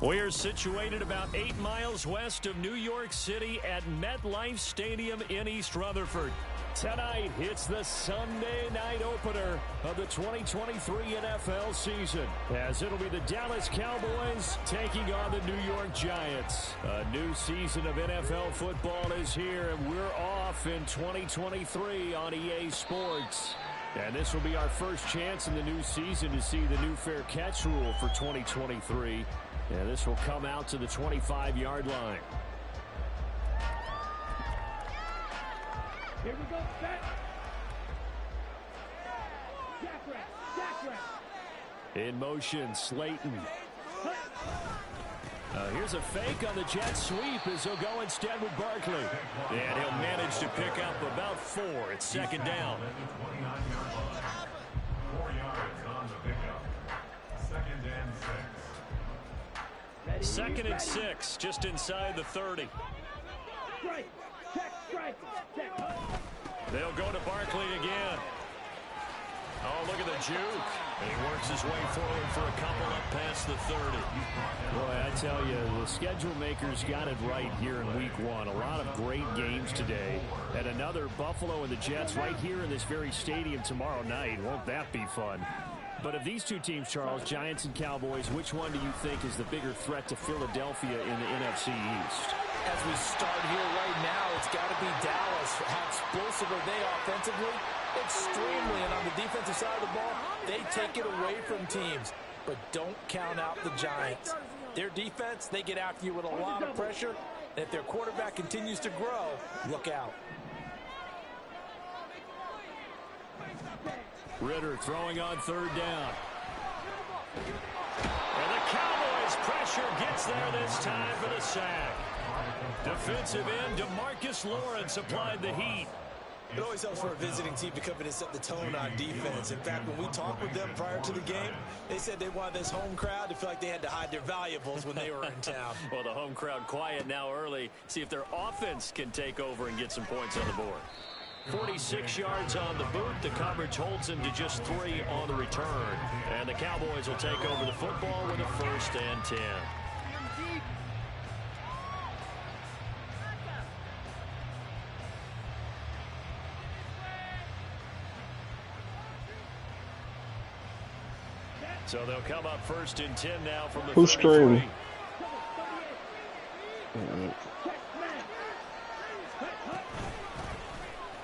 We're situated about 8 miles west of New York City at MetLife Stadium in East Rutherford. Tonight, it's the Sunday night opener of the 2023 NFL season, as it'll be the Dallas Cowboys taking on the New York Giants. A new season of NFL football is here, and we're off in 2023 on EA Sports. And this will be our first chance in the new season to see the new fair catch rule for 2023. And this will come out to the 25-yard line. Here we go, set. Jack Rat. In motion, Slayton. Here's a fake on the jet sweep as he'll go instead with Barkley. And he'll manage to pick up about 4. It's second down. 4 yards on the pickup. Second and 6. Second and 6, just inside the 30. Strike. Check. They'll go to Barkley again. Oh, look at the juke. And he works his way forward for a couple up past the 30. Boy, I tell you, the schedule makers got it right here in week 1. A lot of great games today. And another Buffalo and the Jets right here in this very stadium tomorrow night. Won't that be fun? But of these two teams, Charles, Giants and Cowboys, which one do you think is the bigger threat to Philadelphia in the NFC East? As we start here right now, it's got to be Dallas. How explosive are they offensively? Extremely. And on the defensive side of the ball, they take it away from teams. But don't count out the Giants. Their defense, they get after you with a lot of pressure. And if their quarterback continues to grow, look out. Ritter throwing on third down. And the Cowboys pressure gets there this time for the sack. Defensive end DeMarcus Lawrence applied the heat. It always helps for a visiting team to come in and set the tone on defense. In fact, when we talked with them prior to the game, they said they wanted this home crowd to feel like they had to hide their valuables when they were in town. Well, the home crowd quiet now early. See if their offense can take over and get some points on the board. 46 yards on the boot. The coverage holds him to just 3 on the return. And the Cowboys will take over the football with a 1st and 10. So they'll come up 1st and 10 now from the 33.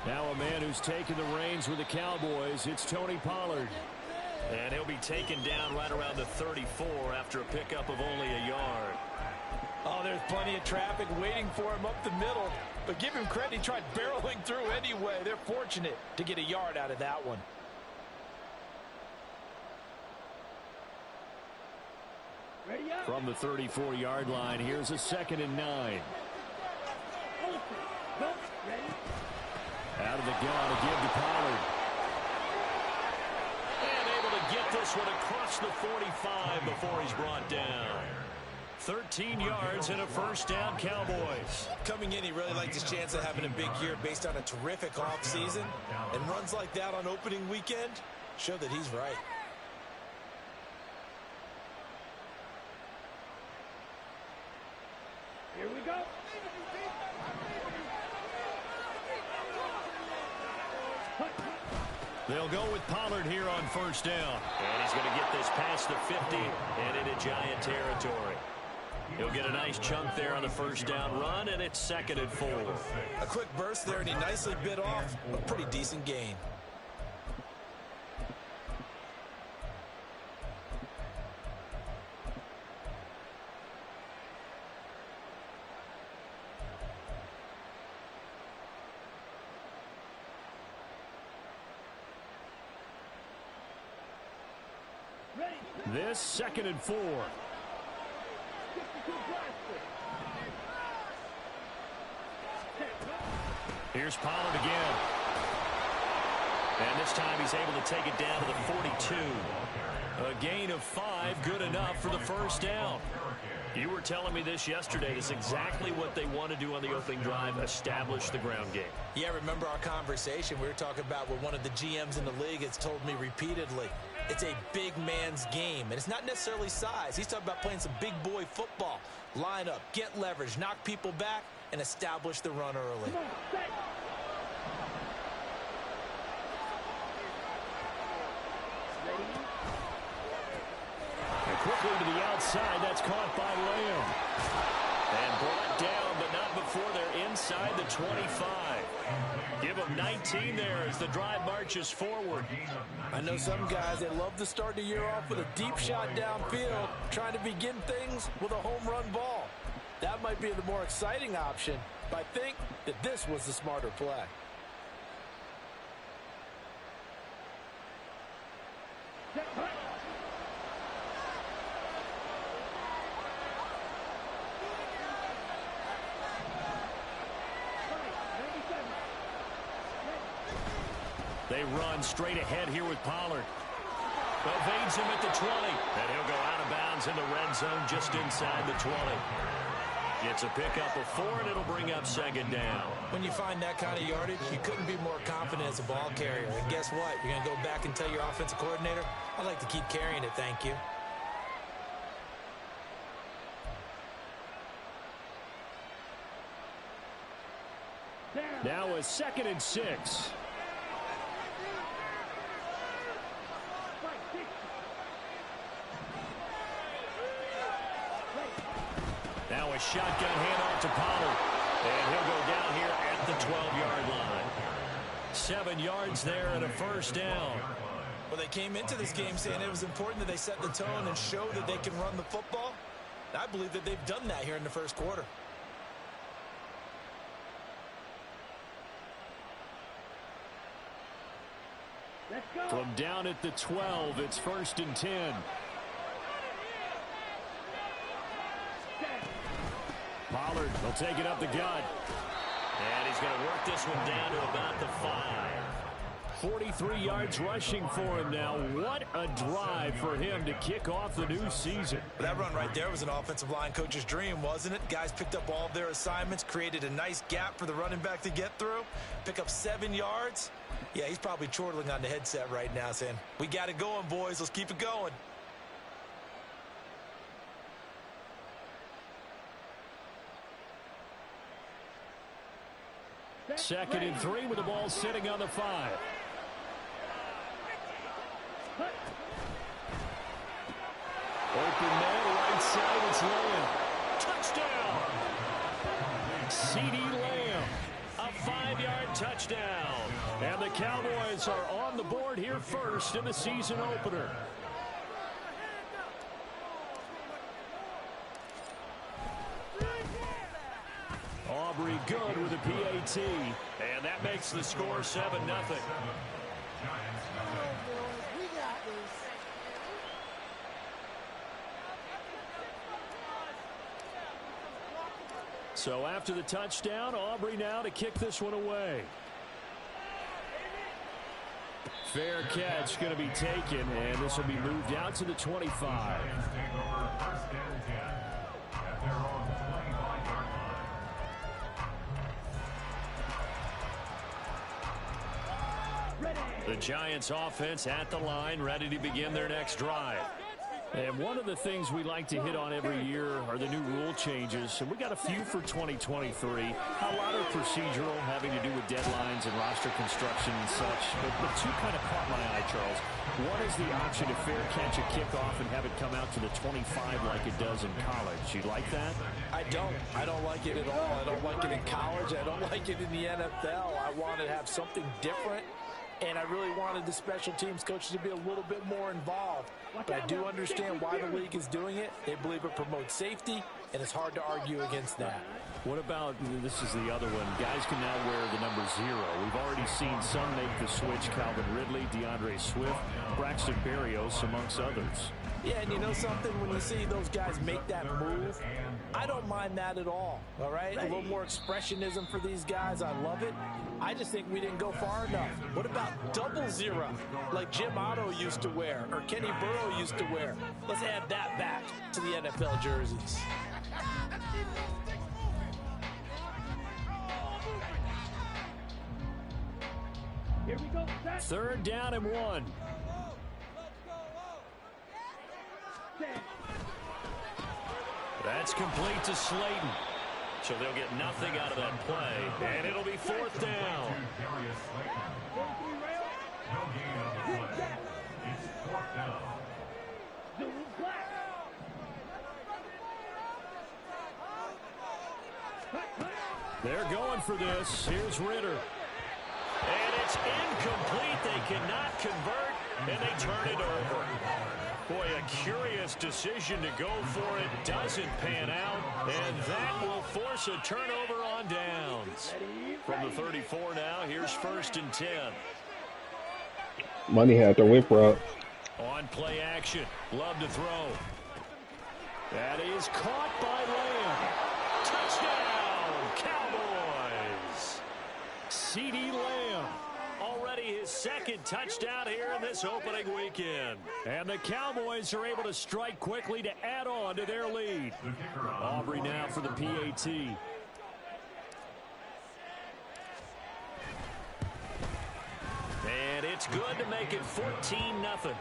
Now a man who's taken the reins with the Cowboys, it's Tony Pollard. And he'll be taken down right around the 34 after a pickup of only a yard. Oh, there's plenty of traffic waiting for him up the middle. But give him credit, he tried barreling through anyway. They're fortunate to get a yard out of that one. From the 34-yard line, here's a 2nd and 9. Out of the gun to give to Pollard. And able to get this one across the 45 before he's brought down. 13 yards and a 1st down, Cowboys. Coming in, he really liked his chance of having a big year based on a terrific offseason. And runs like that on opening weekend show that he's right. Here we go. They'll go with Pollard here on 1st down. And he's going to get this past the 50 and into Giant territory. He'll get a nice chunk there on the 1st down run, and it's 2nd and 4. A quick burst there, and he nicely bit off a pretty decent gain. This 2nd and 4. Here's Pollard again. And this time he's able to take it down to the 42. A gain of 5, good enough for the first down. You were telling me this yesterday. It's exactly what they want to do on the opening drive, establish the ground game. Yeah, remember our conversation. We were talking about what one of the GMs in the league has told me repeatedly. It's a big man's game, and it's not necessarily size. He's talking about playing some big boy football. Line up, get leverage, knock people back, and establish the run early. Come on, set. And quickly to the outside, that's caught by Lamb. And brought down, but not before they're inside the 25. Give them 19 there as the drive marches forward. I know some guys, they love to start the year off with a deep shot downfield, trying to begin things with a home run ball. That might be the more exciting option, but I think that this was the smarter play. Set, hut. They run straight ahead here with Pollard. Evades him at the 20. And he'll go out of bounds in the red zone just inside the 20. It's a pickup of 4, and it'll bring up second down. When you find that kind of yardage, you couldn't be more confident as a ball carrier. And guess what? You're going to go back and tell your offensive coordinator, I'd like to keep carrying it, thank you. Now a 2nd and 6. Now a shotgun handoff to Pollard. And he'll go down here at the 12-yard line. 7 yards there and a first down. Well, they came into this game saying it was important that they set the tone and show that they can run the football. I believe that they've done that here in the first quarter. Let's go. From down at the 12, it's 1st and 10. Pollard will take it up the gut. And he's going to work this one down to about the 5. 43 yards rushing for him now. What a drive for him to kick off the new season. That run right there was an offensive line coach's dream, wasn't it? Guys picked up all of their assignments, created a nice gap for the running back to get through, pick up 7 yards. Yeah, he's probably chortling on the headset right now saying, we got it going, boys. Let's keep it going. Second and 3 with the ball sitting on the 5. Open man, right side, it's Lamb. Touchdown! CeeDee Lamb, a 5-yard touchdown. And the Cowboys are on the board here first in the season opener. Aubrey good with a PAT. And that makes the score 7-0. So after the touchdown, Aubrey now to kick this one away. Fair catch going to be taken, and this will be moved out to the 25. The Giants offense at the line, ready to begin their next drive. And one of the things we like to hit on every year are the new rule changes. And we got a few for 2023. A lot are procedural, having to do with deadlines and roster construction and such. But two kind of caught my eye, Charles. One is the option to fair catch a kickoff and have it come out to the 25 like it does in college. You like that? I don't. I don't like it at all. I don't like it in college. I don't like it in the NFL. I want to have something different. And I really wanted the special teams coaches to be a little bit more involved. But I do understand why the league is doing it. They believe it promotes safety, and it's hard to argue against that. What about, this is the other one, guys can now wear the number 0. We've already seen some make the switch, Calvin Ridley, DeAndre Swift, Braxton Berrios, amongst others. Yeah, and you know something? When you see those guys make that move, I don't mind that at all right? A little more expressionism for these guys. I love it. I just think we didn't go far enough. What about double zero, like Jim Otto used to wear or Kenny Burrow used to wear? Let's add that back to the NFL jerseys. Here we go. Set. 3rd down and 1. That's complete to Slayton. So they'll get nothing out of that play, and it'll be 4th down. No gain on the play. It's 4th down. They're going for this. Here's Ritter. And it's incomplete. They cannot convert, and they turn it over. Boy, a curious decision to go for it. Doesn't pan out, and that will force a turnover on downs. From the 34 now, here's 1st and 10. Money had the whip route. On play action. Love to throw. That is caught by Lamb. Touchdown, Cowboys. CeeDee Lamb. Already his 2nd touchdown here in this opening weekend. And the Cowboys are able to strike quickly to add on to their lead. Aubrey now for the PAT. And it's good to make it 14-0. Next to score,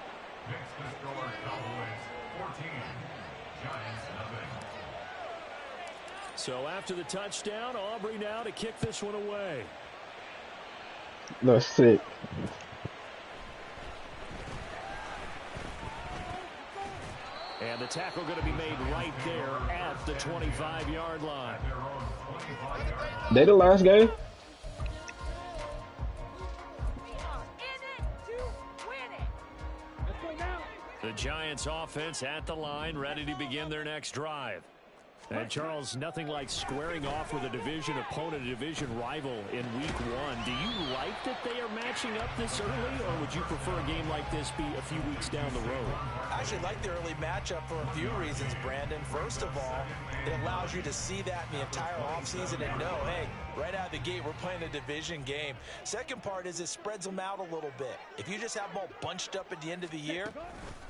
Cowboys 14, Giants nothing. So after the touchdown, Aubrey now to kick this one away. That's sick. And the tackle going to be made right there at the 25-yard line. They the last game? The Giants offense at the line, ready to begin their next drive. And Charles, nothing like squaring off with a division opponent, a division rival in week 1. Do you like that they are matching up this early, or would you prefer a game like this be a few weeks down the road? I actually like the early matchup for a few reasons, Brandon. First of all, it allows you to see that in the entire offseason and know, hey, right out of the gate, we're playing a division game. Second part is it spreads them out a little bit. If you just have them all bunched up at the end of the year,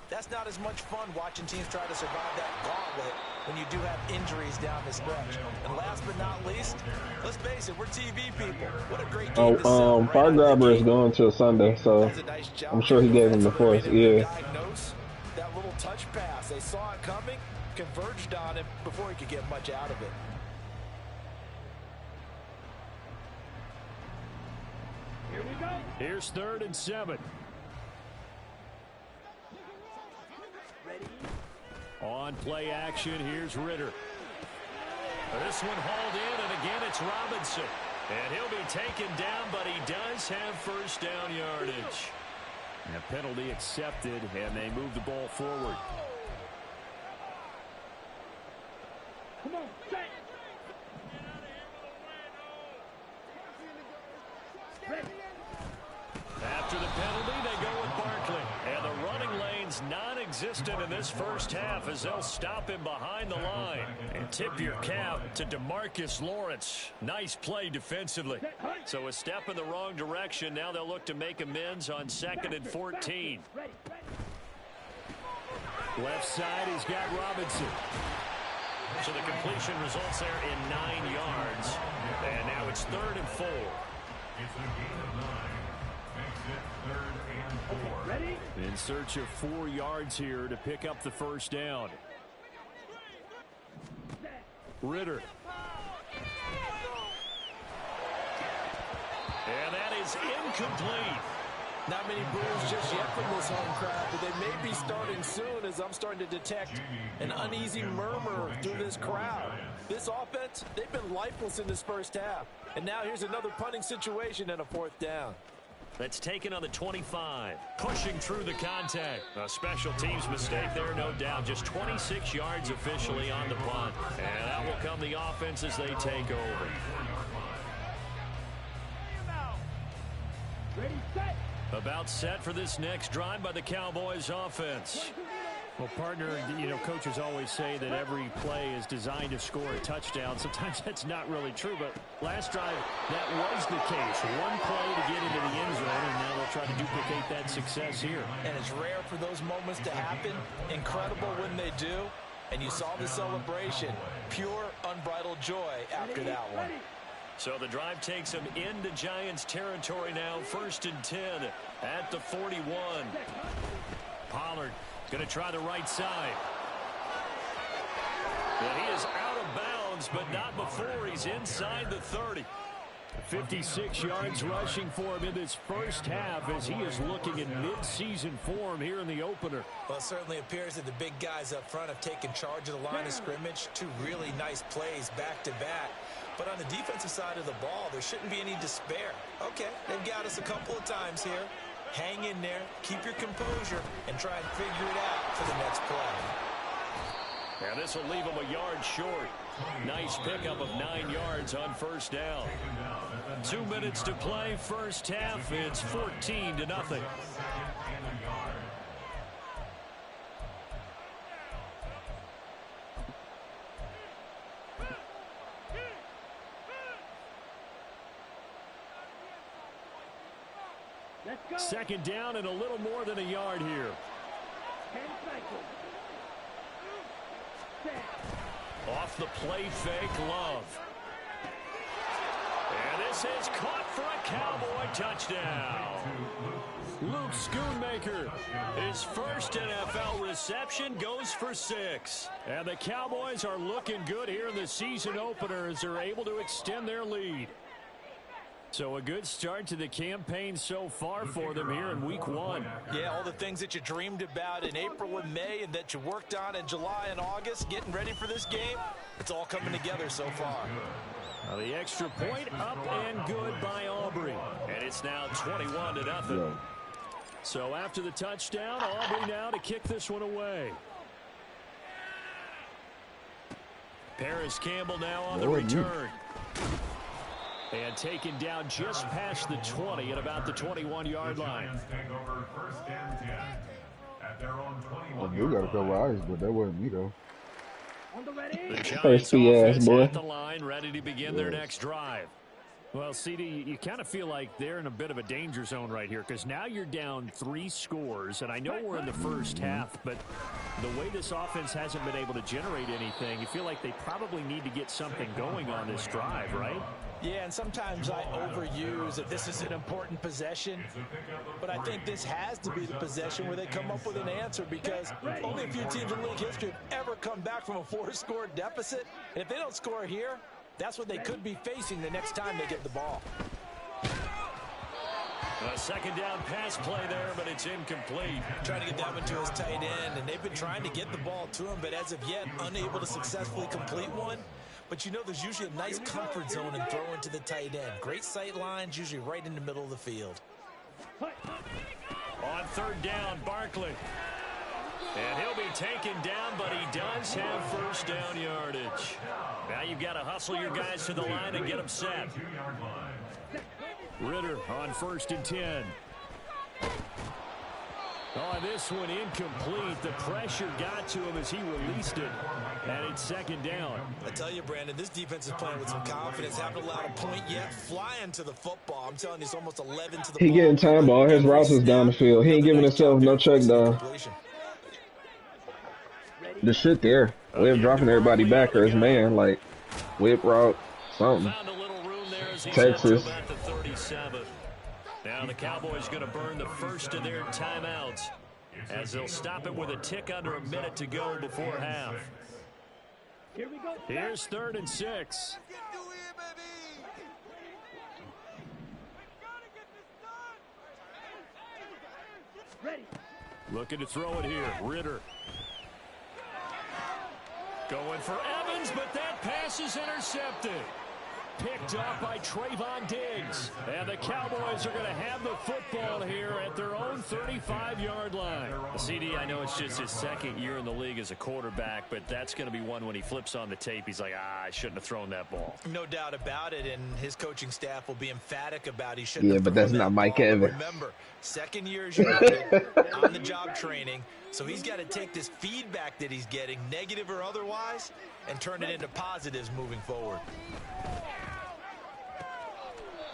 that's not as much fun watching teams try to survive that gauntlet when you do have injuries down the stretch. And last but not least, let's face it, we're TV people. What a great game to sell right Fire Grabber is going to Sunday, so nice I'm sure he gave him the force. Yeah. Diagnose that little touch pass. They saw it coming, converged on it before he could get much out of it. Here we go. Here's 3rd and 7. On play action, here's Ritter. This one hauled in, and again it's Robinson. And he'll be taken down, but he does have 1st down yardage. And a penalty accepted, and they move the ball forward. Come on, set. Ready. After the penalty, they go with Barkley. And the running lane's non-existent in this first half as they'll stop him behind the line. And tip your cap to DeMarcus Lawrence. Nice play defensively. So a step in the wrong direction. Now they'll look to make amends on 2nd and 14. Left side, he's got Robinson. So the completion results there in 9 yards. And now it's 3rd and 4. It's a gain of 9. Makes it 3rd and 4. Ready? In search of 4 yards here to pick up the 1st down. Ritter. And that is incomplete. Not many boos just yet from this home crowd, but they may be starting soon as I'm starting to detect an uneasy murmur through this crowd. This offense, they've been lifeless in this first half. And now here's another punting situation and a 4th down. That's taken on the 25. Pushing through the contact. A special teams mistake there, no doubt. Just 26 yards officially on the punt. And out will come the offense as they take over. Ready, set. About set for this next drive by the Cowboys offense. Well, partner, coaches always say that every play is designed to score a touchdown. Sometimes that's not really true, but last drive, that was the case. One play to get into the end zone, and now they'll try to duplicate that success here. And it's rare for those moments to happen. Incredible when they do. And you saw the celebration. Pure, unbridled joy after that one. So the drive takes them into Giants territory now. 1st and 10 at the 41. Pollard going to try the right side. And he is out of bounds, but not before he's inside the 30. 56 yards rushing for him in this first half as he is looking in mid-season form here in the opener. Well, it certainly appears that the big guys up front have taken charge of the line of scrimmage. 2 really nice plays back-to-back. But on the defensive side of the ball, there shouldn't be any despair. Okay, they've got us a couple of times here. Hang in there, keep your composure, and try and figure it out for the next play. And this will leave him a yard short. Nice pickup of 9 yards on 1st down. 2 minutes to play, first half. It's 14-0. Second down and a little more than a yard here. Off the play fake, Love. And this is caught for a Cowboy touchdown. Luke Schoonmaker, his first NFL reception, goes for 6. And the Cowboys are looking good here in the season opener as they're able to extend their lead. So a good start to the campaign so far for them here in week 1. Yeah, all the things that you dreamed about in April and May and that you worked on in July and August, getting ready for this game, it's all coming together so far. Now the extra point up and good by Aubrey. And it's now 21-0. Yeah. So after the touchdown, Aubrey now to kick this one away. Paris Campbell now on the return. And taken down just past the 20 at about the 21-yard line. I do got a couple eyes, but that wasn't me, though. The Giants offense at the line, ready to begin their next drive. Well, CD, you kind of feel like they're in a bit of a danger zone right here because now you're down 3 scores, and I know we're in the first half, but the way this offense hasn't been able to generate anything, you feel like they probably need to get something going on this drive, right? Yeah, and sometimes I overuse that this is an important possession, but I think this has to be the possession where they come up with an answer because only a few teams in league history have ever come back from a 4-score deficit, and if they don't score here, that's what they could be facing the next time they get the ball. A second down pass play there, but it's incomplete. Trying to get that one to his tight end, and they've been trying to get the ball to him, but as of yet, unable to successfully complete one. But you know there's usually a nice comfort zone in throwing to the tight end. Great sight lines, usually right in the middle of the field. On 3rd down, Barkley. And he'll be taken down, but he does have 1st down yardage. Now you've got to hustle your guys to the line and get them set. Ritter on 1st and 10. Oh, this one incomplete. The pressure got to him as he released it. And it's 2nd down. I tell you, Brandon, this defense is playing with some confidence. Haven't allowed a point yet. Flying to the football. I'm telling you, it's almost 11 to the He ball. getting time ball. His routes is down the field. He ain't giving himself no check down. The shit there. Way of dropping everybody back or his man, like whip route, something. Found a little room there as he's Texas. at the 37. Now the Cowboys going to burn the first of their timeouts as they'll stop it with a tick under a minute to go before half. Here we go. Here's 3rd and 6. Ready. Looking to throw it here. Ritter. Going for Evans, but that pass is intercepted. Picked up by Trayvon Diggs. And the Cowboys are going to have the football here at their own 35-yard line. CD, I know it's just his 2nd year in the league as a quarterback, but that's going to be one when he flips on the tape. He's like, I shouldn't have thrown that ball. No doubt about it, and his coaching staff will be emphatic about he shouldn't Yeah, have but thrown that's that not Mike ball. Evans. Remember, 2nd year as your kid, on-the-job training. So he's got to take this feedback that he's getting, negative or otherwise, and turn it into positives moving forward.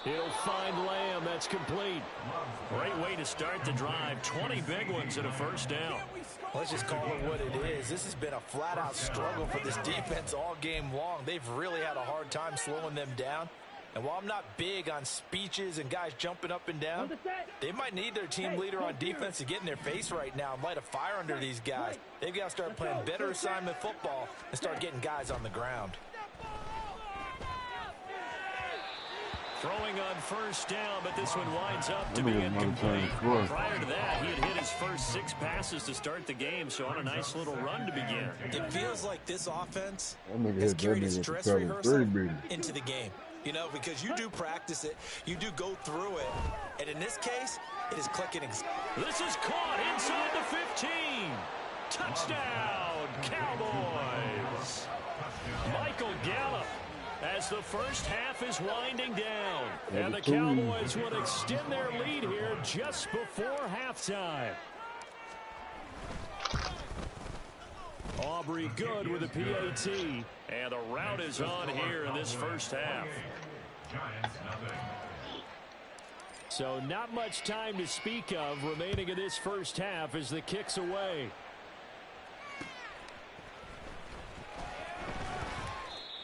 He'll find Lamb. That's complete. Great way to start the drive. 20 big ones and a first down. Let's just call it what it is. This has been a flat-out struggle for this defense all game long. They've really had a hard time slowing them down. And while I'm not big on speeches and guys jumping up and down, they might need their team leader on defense to get in their face right now and light a fire under these guys. They've got to start playing better assignment football and start getting guys on the ground. Throwing on first down, but this one winds up to be incomplete. Prior to that, he had hit his first 6 passes to start the game, so on a nice little run to begin. It feels like this offense has carried its dress rehearsal into the game. You know, because you do practice it, you do go through it, and in this case, it is clicking. This is caught inside the 15. Touchdown, Cowboys. Michael Gallup, as the first half is winding down. And the Cowboys would extend their lead here just before halftime. Aubrey good with a PAT. And the route is on here in this first half. So not much time to speak of remaining in this first half as the kick's away.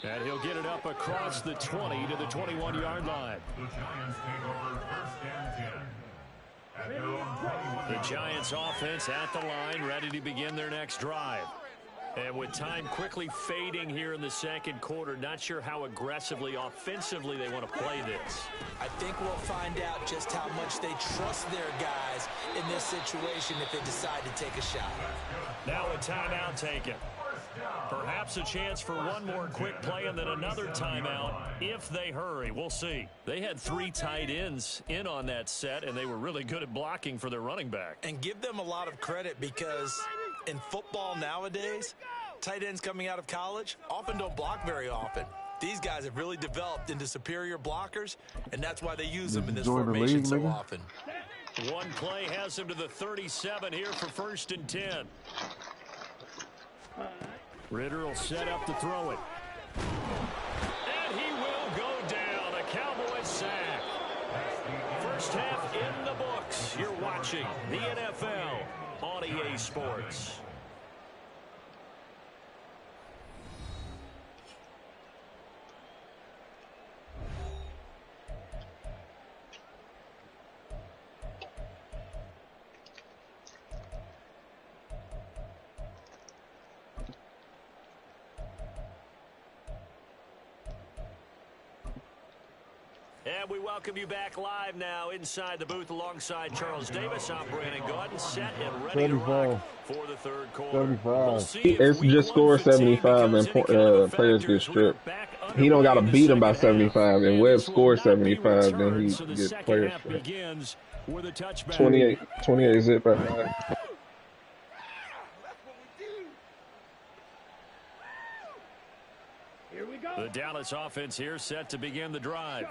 And he'll get it up across the 20 to the 21-yard line. The Giants offense at the line, ready to begin their next drive. And with time quickly fading here in the second quarter, not sure how aggressively, offensively they want to play this. I think we'll find out just how much they trust their guys in this situation if they decide to take a shot. Now a timeout taken. Perhaps a chance for one more quick play and then another timeout if they hurry. We'll see. They had 3 tight ends in on that set, and they were really good at blocking for their running back. And give them a lot of credit because in football nowadays, tight ends coming out of college often don't block very often. These guys have really developed into superior blockers, and that's why they use them in this formation so often. One play has him to the 37 here for 1st and 10. Ritter will set up to throw it. And he will go down. A Cowboys sack. First half in the books. You're watching the NFL on EA Sports. And we welcome you back live now inside the booth alongside Charles Davis. I'm Brandon Gaudin, set and ready to rock for the third quarter. We'll it's just score 75 and players get stripped. He don't got to beat him by 75. And Webb scores 75, then he gets players stripped. 28 zip right now. The Dallas offense here set to begin the drive.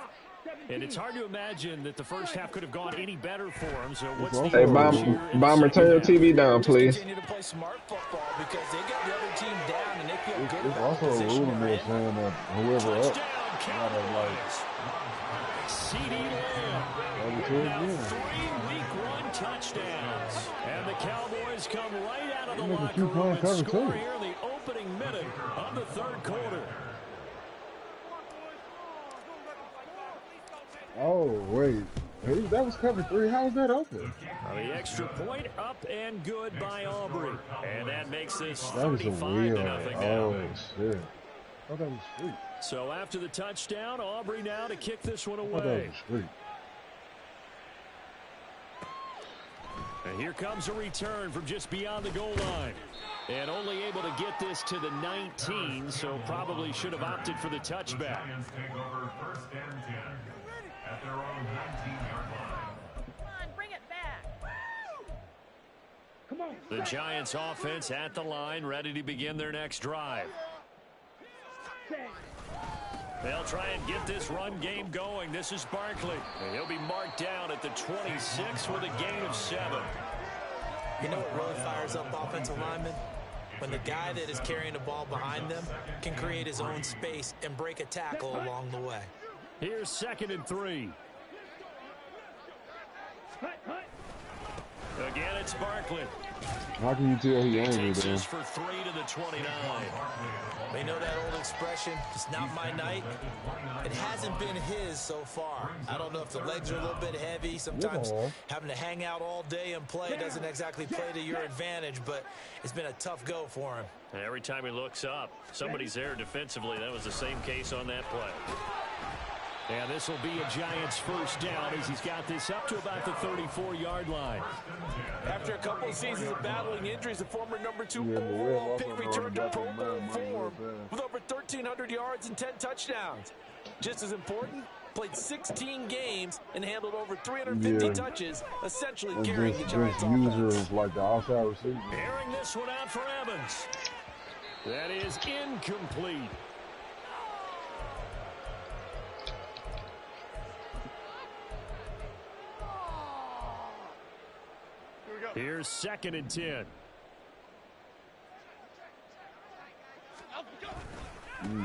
And it's hard to imagine that the first half could have gone any better for him. So what's the hey, Bomber, turn your TV down, please. Continue to play smart football because they got the other team down and they feel good. It's also a rule in there saying that whoever up, CeeDee Lamb, 3 week 1 touchdowns. And the Cowboys come right out of the locker room and score here in the opening minute of the third quarter. Oh, wait. Hey, that was cover 3. How is that open? The extra point up and good by Aubrey. And that makes this 35-0 now. Oh, shit. Oh, that was sweet. So after the touchdown, Aubrey now to kick this one away. And here comes a return from just beyond the goal line. And only able to get this to the 19, so probably should have opted for the touchback. At their own 19-yard line. Come on, bring it back. Come on. The Giants offense at the line, ready to begin their next drive. They'll try and get this run game going. This is Barkley. And he'll be marked down at the 26 with a gain of 7. You know what really fires up offensive linemen? When the guy that is carrying the ball behind them can create his own space and break a tackle along the way. Here's 2nd and 3. Again, it's Barkley. How can you tell he angry Takes there? this for 3 to the 29. They know that old expression, it's not my night. It hasn't been his so far. I don't know if the legs are a little bit heavy. Sometimes having to hang out all day and play doesn't exactly play to your advantage, but it's been a tough go for him. And every time he looks up, somebody's there defensively. That was the same case on that play. And this will be a Giants first down as he's got this up to about the 34-yard line. After a couple of seasons of battling injuries, the former number 2 overall pick returned to Pro Bowl form with over 1,300 yards and 10 touchdowns. Just as important, played 16 games and handled over 350 touches, essentially carrying the Giants offense. User of like the outside receiver. Airing this one out for Evans. That is incomplete. Here's 2nd and 10.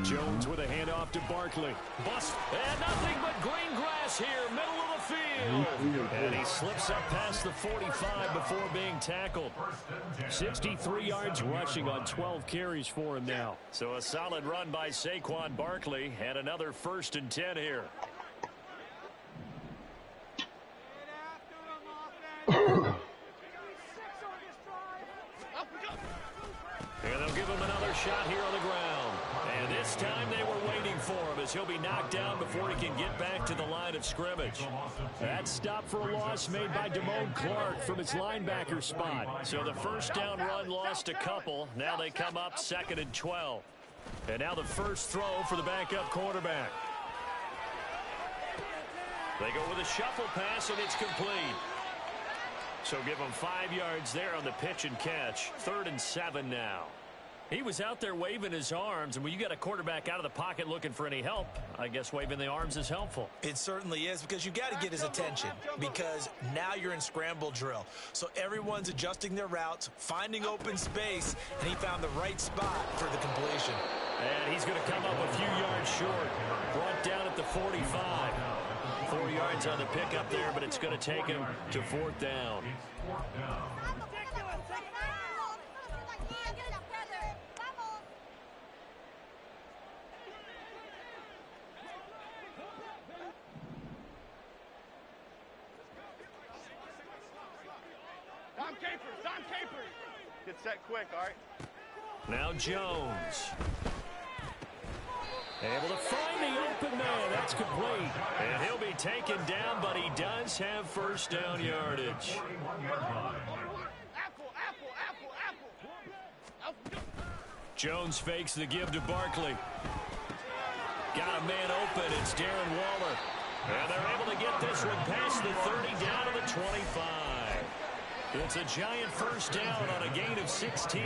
Jones with a handoff to Barkley. Bust, and nothing but green grass here, middle of the field. And he slips up past the 45 before being tackled. 63 yards rushing on 12 carries for him now. So a solid run by Saquon Barkley, and another 1st and 10 here. And they'll give him another shot here on the ground. And this time they were waiting for him as he'll be knocked down before he can get back to the line of scrimmage. That stop for a loss made by Damone Clark from his linebacker spot. So the first down run lost a couple. Now they come up 2nd and 12. And now the first throw for the backup quarterback. They go with a shuffle pass, and it's complete. So give him 5 yards there on the pitch and catch. 3rd and 7 now. He was out there waving his arms, and when you got a quarterback out of the pocket looking for any help, I guess waving the arms is helpful. It certainly is, because you got to get his attention, because now you're in scramble drill. So everyone's adjusting their routes, finding open space, and he found the right spot for the completion. And he's going to come up a few yards short. Brought down at the 45. 4 yards on the pickup there, but it's going to take him to 4th down. Dom Capers. Get set quick, all right? Now Jones. Able to find the open man. That's complete. And he'll be taken down, but he does have first down yardage. Jones fakes the give to Barkley. Got a man open. It's Darren Waller. And they're able to get this one past the 30 down to the 25. It's a giant first down on a gain of 16.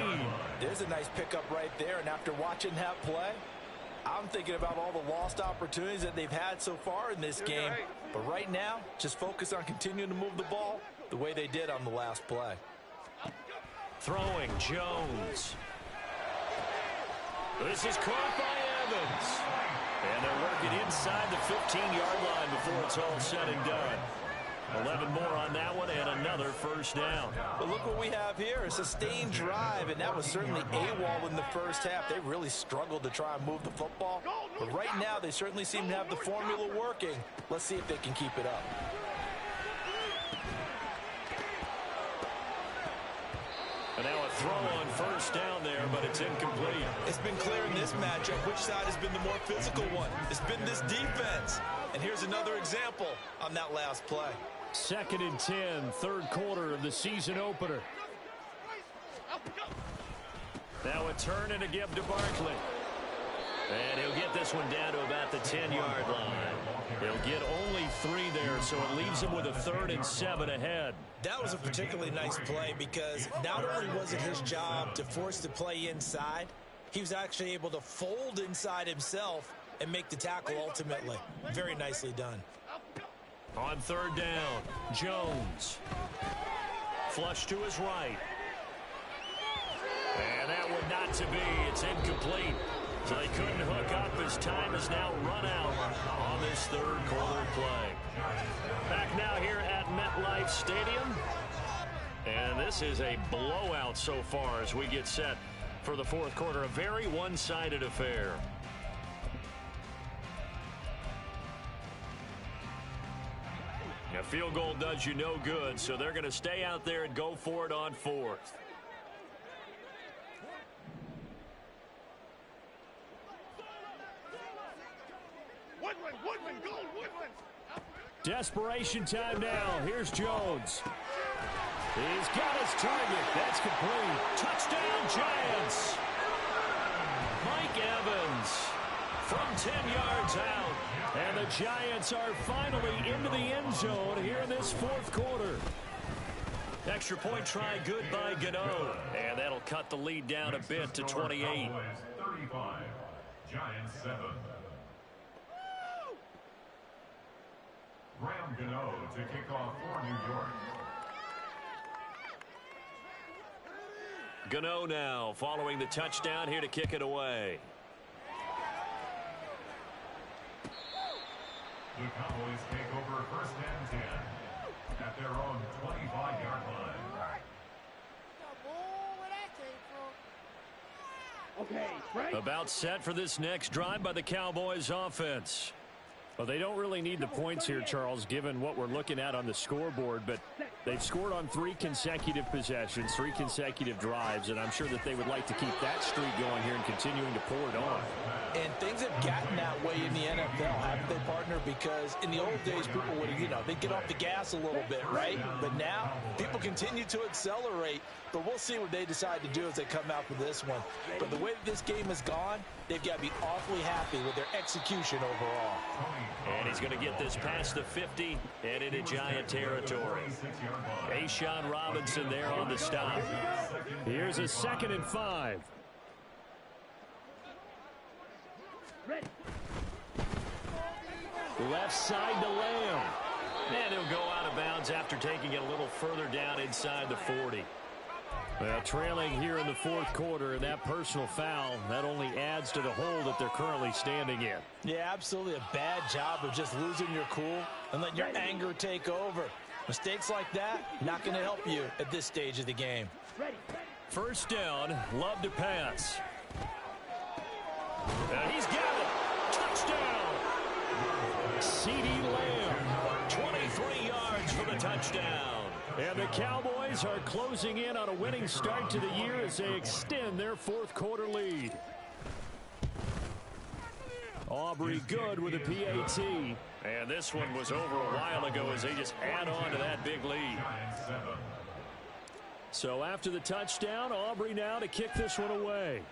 There's a nice pickup right there, and after watching that play, I'm thinking about all the lost opportunities that they've had so far in this game. But right now, just focus on continuing to move the ball the way they did on the last play. Throwing, Jones. This is caught by Evans. And they're working inside the 15-yard line before it's all said and done. 11 more on that one and another first down. But look what we have here, a sustained drive, and that was certainly AWOL in the first half. They really struggled to try and move the football. But right now, they certainly seem to have the formula working. Let's see if they can keep it up. And now a throw on first down there, but it's incomplete. It's been clear in this matchup which side has been the more physical one. It's been this defense. And here's another example on that last play. 2nd and 10, third quarter of the season opener. Now a turn and a give to Barkley. And he'll get this one down to about the 10-yard line. He'll get only 3 there, so it leaves him with a 3rd and 7 ahead. That was a particularly nice play because not only was it his job to force the play inside, he was actually able to fold inside himself and make the tackle ultimately. Very nicely done. On 3rd down, Jones. Flush to his right. And that would not to be. It's incomplete. So they couldn't hook up as time has now run out on this third quarter play. Back now here at MetLife Stadium. And this is a blowout so far as we get set for the fourth quarter. A very one-sided affair. A field goal does you no good, so they're going to stay out there and go for it on fourth. Woodland, go, Woodland! Desperation time now. Here's Jones. He's got his target. That's complete. Touchdown, Giants. Mike Evans from 10 yards out. And the Giants are finally into the end zone here in this fourth quarter. Extra point try good by Gano. And that'll cut the lead down a bit to 28. 35, Giants 7. Graham Gano to kick off for New York. Gano now following the touchdown here to kick it away. The Cowboys take over first and 10 at their own 25-yard line. Okay, right. About set for this next drive by the Cowboys offense. Well, they don't really need the points here, Charles, given what we're looking at on the scoreboard, but they've scored on 3 consecutive possessions, 3 consecutive drives, and I'm sure that they would like to keep that streak going here and continuing to pour it on. And things have gotten that way in the NFL, haven't they, partner? Because in the old days, people would, they'd get off the gas a little bit, right? But now, people continue to accelerate. But we'll see what they decide to do as they come out for this one. But the way that this game has gone, they've got to be awfully happy with their execution overall. And he's going to get this past the 50 and into Giant territory. A'Shawn Robinson there on the stop. Here's a 2nd and 5. Ready. Left side to Lamb. And he'll go out of bounds after taking it a little further down inside the 40. Well, trailing here in the fourth quarter, and that personal foul, that only adds to the hole that they're currently standing in. Yeah, absolutely a bad job of just losing your cool and letting your anger take over. Mistakes like that, not going to help you at this stage of the game. Ready. First down, Love to pass. And he's got it. Touchdown. CeeDee Lamb, 23 yards for the touchdown. And the Cowboys are closing in on a winning start to the year as they extend their fourth quarter lead. Aubrey good with a PAT. And this one was over a while ago as they just add on to that big lead. So after the touchdown, Aubrey now to kick this one away.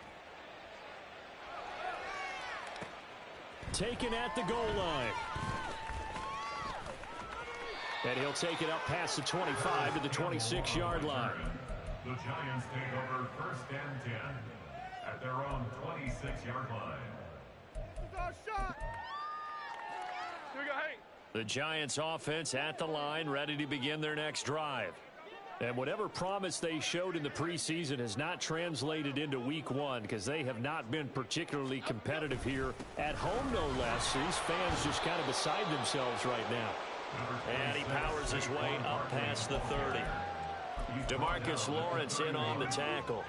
Taken at the goal line. And he'll take it up past the 25 to the 26-yard line. The Giants take over first and 10 at their own 26-yard line. The Giants offense at the line, ready to begin their next drive. And whatever promise they showed in the preseason has not translated into week one because they have not been particularly competitive here at home, no less. These fans just kind of beside themselves right now. And he powers his way up past the 30. DeMarcus Lawrence in on the tackle.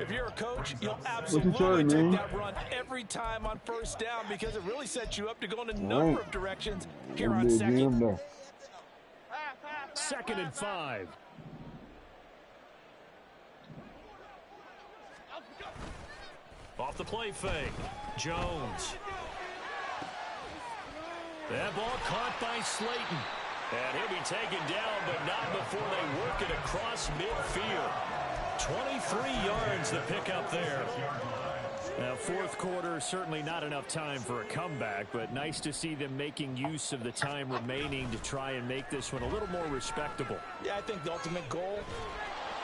If you're a coach, you'll absolutely take that run every time on first down because it really sets you up to go in a number of directions here on second. 2nd and 5. Off the play fake. Jones. That ball caught by Slayton. And he'll be taken down, but not before they work it across midfield. 23 yards to pick up there. Now, fourth quarter, certainly not enough time for a comeback, but nice to see them making use of the time remaining to try and make this one a little more respectable. Yeah, I think the ultimate goal,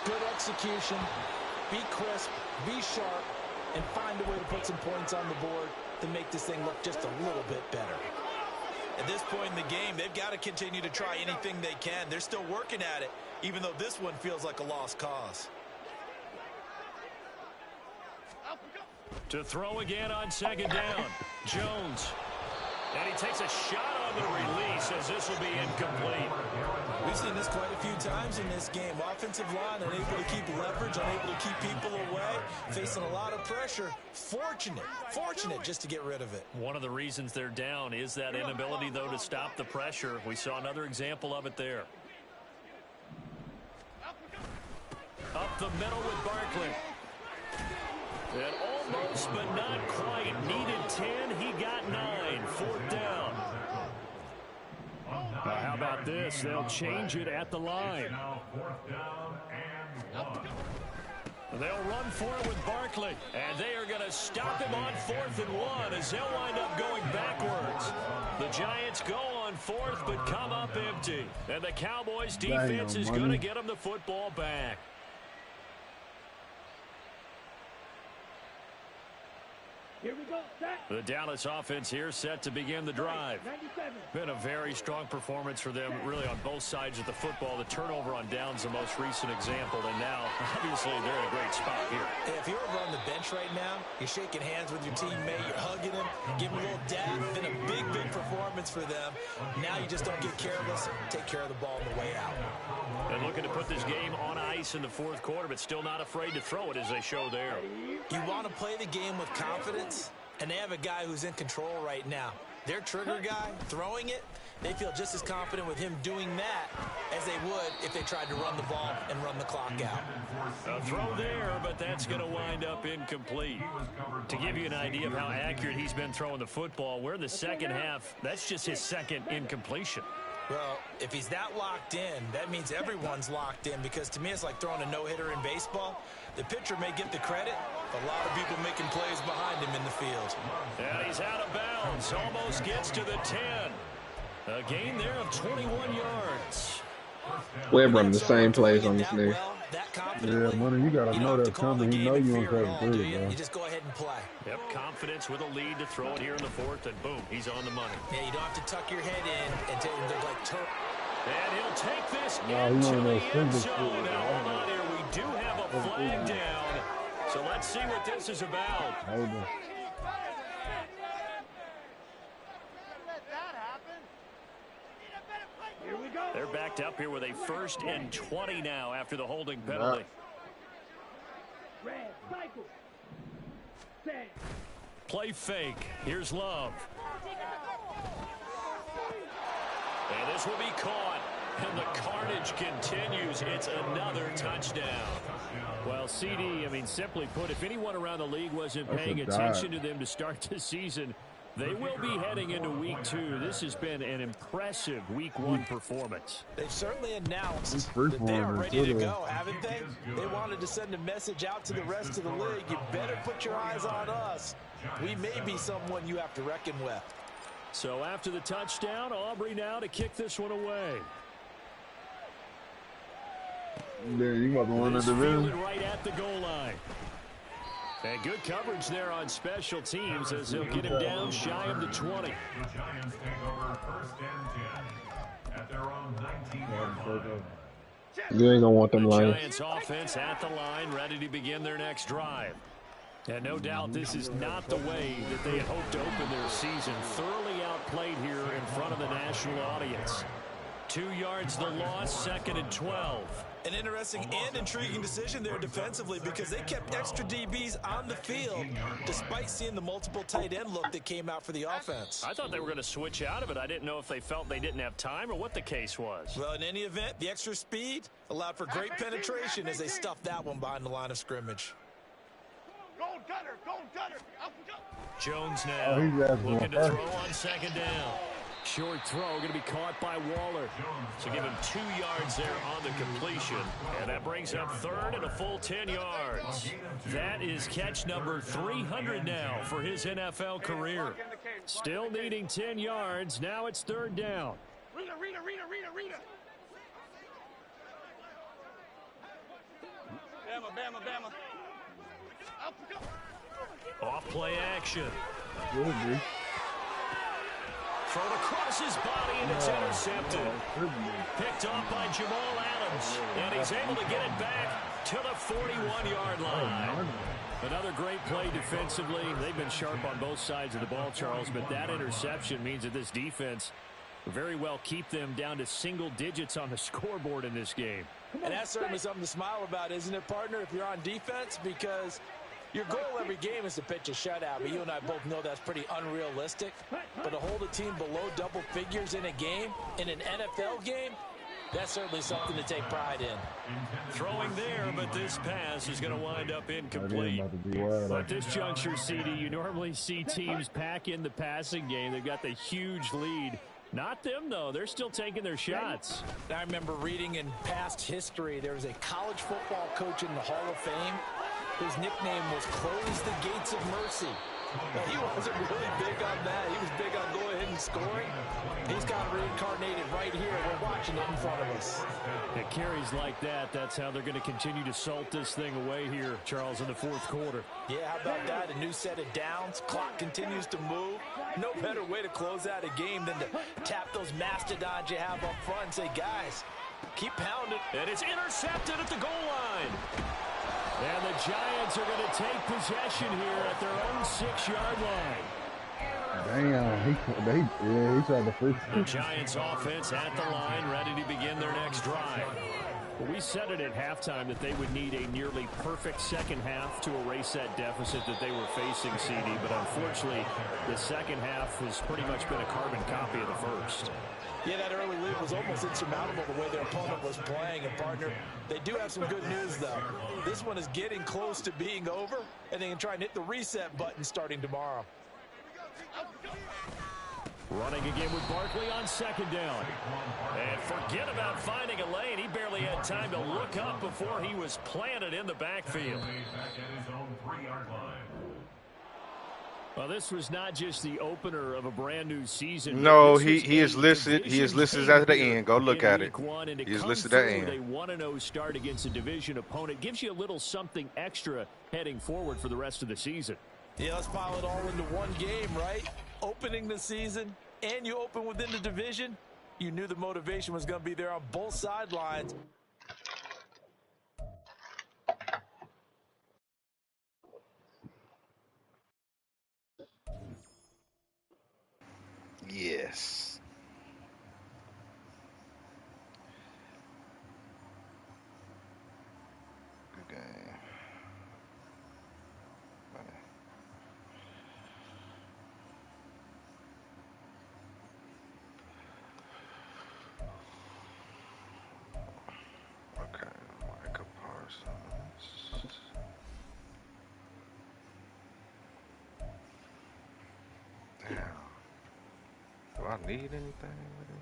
good execution, be crisp, be sharp, and find a way to put some points on the board to make this thing look just a little bit better. At this point in the game, they've got to continue to try anything they can. They're still working at it. even though this one feels like a lost cause. To throw again on second down. Jones. And he takes a shot on the release as this will be incomplete. We've seen this quite a few times in this game. Offensive line unable to keep leverage, unable to keep people away, facing a lot of pressure. Fortunate just to get rid of it. One of the reasons they're down is that inability, though, to stop the pressure. We saw another example of it there. Up the middle with Barkley. And almost, but not quite. Needed 10. He got 9. Fourth down. Now, how about this? They'll change it at the line. They'll run for it with Barkley. And they are going to stop him on 4th and 1 as they'll wind up going backwards. The Giants go on 4th, but come up empty. And the Cowboys defense is going to get them the football back. Here we go. The Dallas offense here set to begin the drive. Been a very strong performance for them, really, on both sides of the football. The turnover on downs, the most recent example, and now, obviously, they're in a great spot here. Hey, if you're over on the bench right now, you're shaking hands with your teammate, you're hugging him, giving him a little dab. Been a big performance for them. Now you just don't get careless. Take care of the ball on the way out. And looking to put this game on ice in the 4th quarter, but still not afraid to throw it as they show there. You want to play the game with confidence, and they have a guy who's in control right now. Their trigger guy, throwing it, they feel just as confident with him doing that as they would if they tried to run the ball and run the clock out. A throw there, but that's going to wind up incomplete. To give you an idea of how accurate he's been throwing the football, we're in the second half. That's just his second incompletion. Well, if he's that locked in, that means everyone's locked in, because to me it's like throwing a no-hitter in baseball. The pitcher may get the credit, but a lot of people making plays behind him in the field. And he's out of bounds. Almost gets to the 10. A gain there of 21 yards. We're running the same plays on this nigga. Yeah, Money, you gotta know that's coming. You know you don't have to do it, man. You just go ahead and play. Yep, confidence with a lead to throw it here in the 4th, and boom, he's on the money. Yeah, you don't have to tuck your head in and take them like turn. And he'll take this into those the end fingers zone. Now, hold on here. We do have a flag down. So let's see what this is about. Hold on. They're backed up here with a 1st and 20 now after the holding penalty. Play fake. Here's Love. And this will be caught. And the carnage continues. It's another touchdown. Well, CD, I mean, simply put, if anyone around the league wasn't paying attention to them to start the season, they will be heading into Week 2. This has been an impressive Week 1 performance. They've certainly announced that they are ready to go, haven't they? They wanted to send a message out to the rest of the league. You better put your eyes on us. We may be someone you have to reckon with. So after the touchdown, Aubrey now to kick this one away. Yeah, you about to win the division. Right at the goal line. And good coverage there on special teams as they'll get him down shy of the 20. The Giants take over 1st and 10 at their own 19-yard line. You ain't gonna want them The lines. Giants offense at the line, ready to begin their next drive. And no doubt this is not the way that they had hoped to open their season. Thoroughly outplayed here in front of the national audience. 2 yards the loss, 2nd and 12. An interesting and intriguing decision there defensively, because they kept extra DBs on the field despite seeing the multiple tight end look that came out for the offense. I thought they were going to switch out of it. I didn't know if they felt they didn't have time or what the case was. Well, in any event, the extra speed allowed for great penetration as they stuffed that one behind the line of scrimmage. Jones now looking to throw on 2nd down. Short throw going to be caught by Waller. So give him 2 yards there on the completion. And that brings up 3rd and a full 10 yards. That is catch number 300 now for his NFL career. Still needing 10 yards. Now it's 3rd down. Rita. Bama. Off play action. Thrown across his body, and it's intercepted. Picked off by Jamal Adams, and he's able to get it back to the 41-yard line. Another great play defensively. They've been sharp on both sides of the ball, Charles, but that interception means that this defense very well keep them down to single digits on the scoreboard in this game. And that's certainly something to smile about, isn't it, partner, if you're on defense? Because your goal every game is to pitch a shutout, but you and I both know that's pretty unrealistic. But to hold a team below double figures in a game, in an NFL game, that's certainly something to take pride in. Throwing there, but this pass is going to wind up incomplete. At this juncture, CD, you normally see teams pack in the passing game. They've got the huge lead. Not them, though. They're still taking their shots. I remember reading in past history, there was a college football coach in the Hall of Fame. His nickname was Close the Gates of Mercy. Now, he wasn't really big on that. He was big on go ahead and scoring. He's got reincarnated right here. We're watching it in front of us. It carries like that. That's how they're going to continue to salt this thing away here, Charles, in the fourth quarter. Yeah, how about that? A new set of downs. Clock continues to move. No better way to close out a game than to tap those mastodons you have up front and say, guys, keep pounding. And it's intercepted at the goal line. And the Giants are going to take possession here at their own 6-yard line. Damn, he tried to first. The Giants offense at the line, ready to begin their next drive. Well, we said it at halftime that they would need a nearly perfect second half to erase that deficit that they were facing, CD. But unfortunately, the second half has pretty much been a carbon copy of the first. Yeah, that early lead was almost insurmountable the way their opponent was playing. And, partner, they do have some good news, though. This one is getting close to being over, and they can try and hit the reset button starting tomorrow. Running again with Barkley on second down. And forget about finding a lane. He barely had time to look up before he was planted in the backfield. Well, this was not just the opener of a brand new season. No, he is listed. He is listed at the end. Go look at it. He is listed at the end. A 1-0 start against a division opponent gives you a little something extra heading forward for the rest of the season. Yeah, let's pile it all into one game, right? Opening the season, and you open within the division. You knew the motivation was going to be there on both sidelines. Yes. Good game. Okay, Micah Parsons. Damn. Do I need anything with him?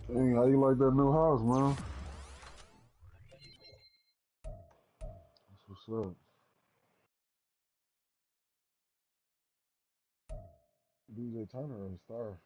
Hey, how you like that new house, man? That's what's up. DJ Turner is a star.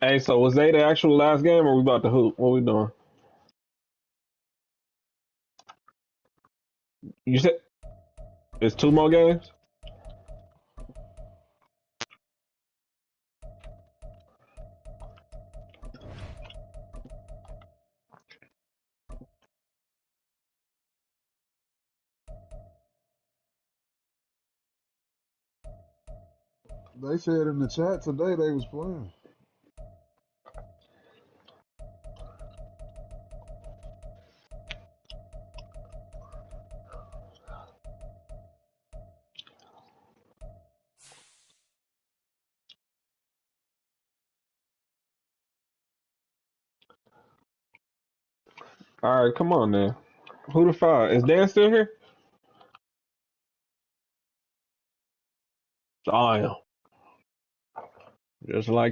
Hey, so was they the actual last game, or we about to hoop? What we doing? You said it's two more games. They said in the chat today they was playing. All right, come on now. Who the five? Is Dan still here? I am. Just like